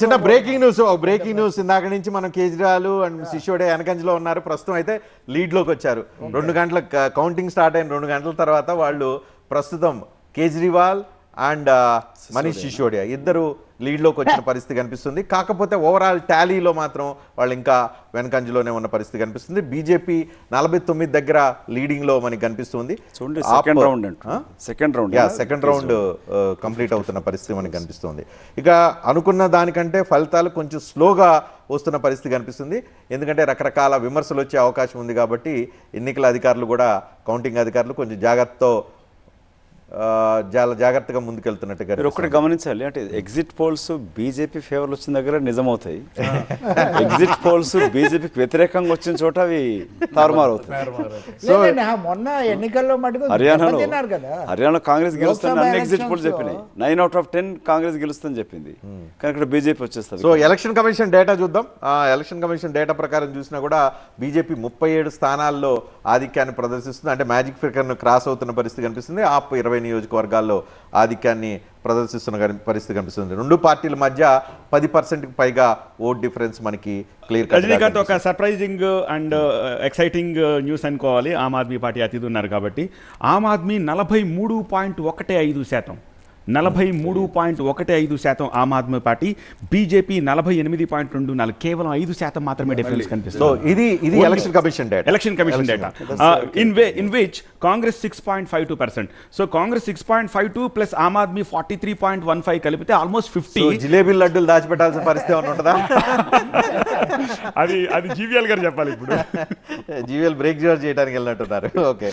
చిన్న breaking news ఇందాక నుంచి మనం కేజ్రీవాల్ అండ్ సిసోడియా వెనకంజలో ఉన్నారు. ప్రస్తుతం అయితే లీడ్ లోకి వచ్చారు. 2 గంటల కౌంటింగ్ స్టార్ట్ అయిన 2 గంటల తర్వాత వాళ్ళు ప్రస్తుతం కేజ్రీవాల్ అండ్ మనీష్ సిసోడియా ఇద్దరు లీడ్ లోకి వచ్చిన పరిస్థితి కనిపిస్తుంది. కాకపోతే ఓవరాల్ టాలీలో మాత్రం వాళ్ళు ఇంకా వెనకంజలోనే ఉన్న పరిస్థితి కనిపిస్తుంది. బీజేపీ 49 దగ్గర లీడింగ్ లో మనకి కనిపిస్తుంది. సెకండ్ రౌండ్ కంప్లీట్ అవుతున్న పరిస్థితి మనకి కనిపిస్తుంది. ఇక అనుకున్న దానికంటే ఫలితాలు కొంచెం స్లోగా వస్తున్న పరిస్థితి కనిపిస్తుంది. ఎందుకంటే రకరకాల విమర్శలు వచ్చే అవకాశం ఉంది కాబట్టి ఎన్నికల అధికారులు కూడా కౌంటింగ్ అధికారులు కొంచెం చాలా జాగ్రత్తగా ముందుకెళ్తున్నట్టుగా ఒకటి గమనించాలి. అంటే ఎగ్జిట్ పోల్స్ బీజేపీ ఫేవర్లు వచ్చిన దగ్గర నిజమవుతాయి, ఎగ్జిట్ పోల్స్ బీజేపీకి వ్యతిరేకంగా వచ్చిన చోట అవి తారుమారు అవుతాయి. మొన్న ఎన్నికల్లో హర్యానా కాంగ్రెస్ గెలుస్తుంది అన్ని ఎగ్జిట్ పోల్స్ చెప్పినాయి. 9 out of 10 కాంగ్రెస్ గెలుస్తుందని చెప్పింది, కానీ ఇక్కడ బీజేపీ వచ్చేస్తుంది. సో ఎలక్షన్ కమిషన్ డేటా చూద్దాం. ఎలక్షన్ కమిషన్ డేటా ప్రకారం చూసినా కూడా బీజేపీ 37 స్థానాల్లో ఆధిక్యాన్ని ప్రదర్శిస్తుంది. అంటే మ్యాజిక్ ఫిగర్ను క్రాస్ అవుతున్న పరిస్థితి కనిపిస్తుంది. ఆప్ 20 నియోజకవర్గాల్లో ఆధిక్యాన్ని ప్రదర్శిస్తున్న పరిస్థితి కనిపిస్తుంది. 2 పార్టీల మధ్య 10% పైగా ఓట్ డిఫరెన్స్ మనకి క్లియర్. రజనీకాంత్ ఒక సర్ప్రైజింగ్ అండ్ ఎక్సైటింగ్ న్యూస్ అనుకోవాలి. ఆమ్ ఆద్మీ పార్టీ అతిథి ఉన్నారు కాబట్టి ఆమ్ ఆద్మీ 43.15%, 43.15% ఆమ్ ఆద్మీ పార్టీ, బీజేపీ 48.24, కేవలం 5% మాత్రమే డిఫరెన్స్ కనిపిస్తుంది. ఇది election commission data. In which Congress 6.52%. So Congress 6.52 plus Aam Aadmi 43.15 కలిపితే ఆల్మోస్ట్ 50. జిలేబీ లడ్డూలు దాచిపెట్టాల్సిన పరిస్థితి ఏమైనా ఉంటుందా? అది జీవీఎల్ గారు చెప్పాలి. ఇప్పుడు జీవీఎల్ బ్రేక్ చేయడానికి వెళ్ళినట్టున్నారు. ఓకే.